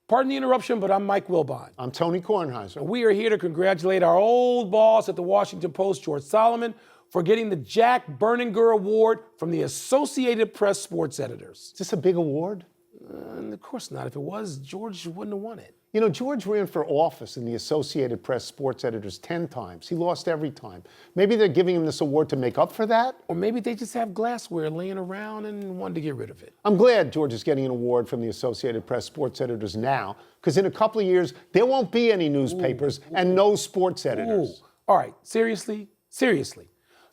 Pardon the interruption, but I'm Mike Wilbon. I'm Tony Kornheiser. We are here to congratulate our old boss at the Washington Post, George Solomon, for getting the Jack Berninger Award from the Associated Press sports editors. Is this a big award? Of course not. If it was, George wouldn't have won it. You know, George ran for office in the Associated Press sports editors 10 times. He lost every time. Maybe they're giving him this award to make up for that? Or maybe they just have glassware laying around and wanted to get rid of it. I'm glad George is getting an award from the Associated Press sports editors now, because in a couple of years, there won't be any newspapers and no sports editors. All right, seriously.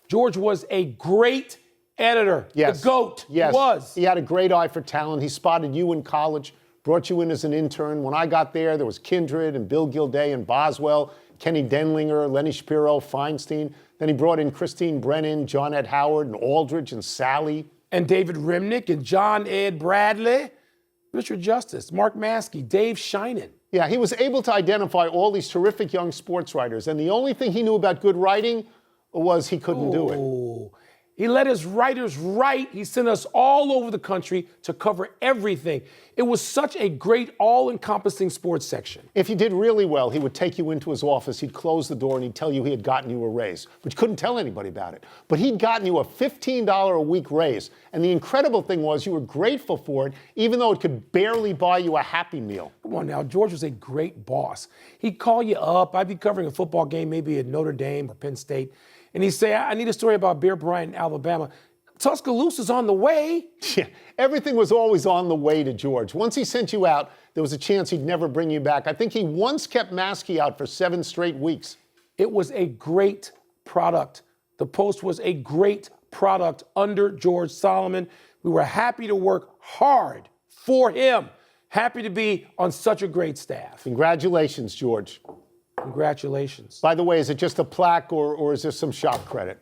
George was a great editor. Yes. The GOAT. Yes. He was. He had a great eye for talent. He spotted you in college, brought you in as an intern. When I got there was Kindred and Bill Gilday and Boswell, Kenny Denlinger, Lenny Shapiro, Feinstein. Then he brought in Christine Brennan, John Ed Howard, and Aldridge and Sally. And David Remnick and John Ed Bradley, Richard Justice, Mark Maskey, Dave Sheinin. Yeah, he was able to identify all these terrific young sports writers. And the only thing he knew about good writing was he couldn't do it. He let his writers write. He sent us all over the country to cover everything. It was such a great, all-encompassing sports section. If you did really well, he would take you into his office, he'd close the door, and he'd tell you he had gotten you a raise, but you couldn't tell anybody about it. But he'd gotten you a $15 a week raise, and the incredible thing was you were grateful for it, even though it could barely buy you a Happy Meal. Come on now, George was a great boss. He'd call you up. I'd be covering a football game, maybe at Notre Dame or Penn State, and he'd say, I need a story about Bear Bryant in Alabama. Tuscaloosa's on the way. Yeah, everything was always on the way to George. Once he sent you out, there was a chance he'd never bring you back. I think he once kept Maskey out for 7 straight weeks. It was a great product. The Post was a great product under George Solomon. We were happy to work hard for him. Happy to be on such a great staff. Congratulations, George. Congratulations. By the way, is it just a plaque or is there some shop credit?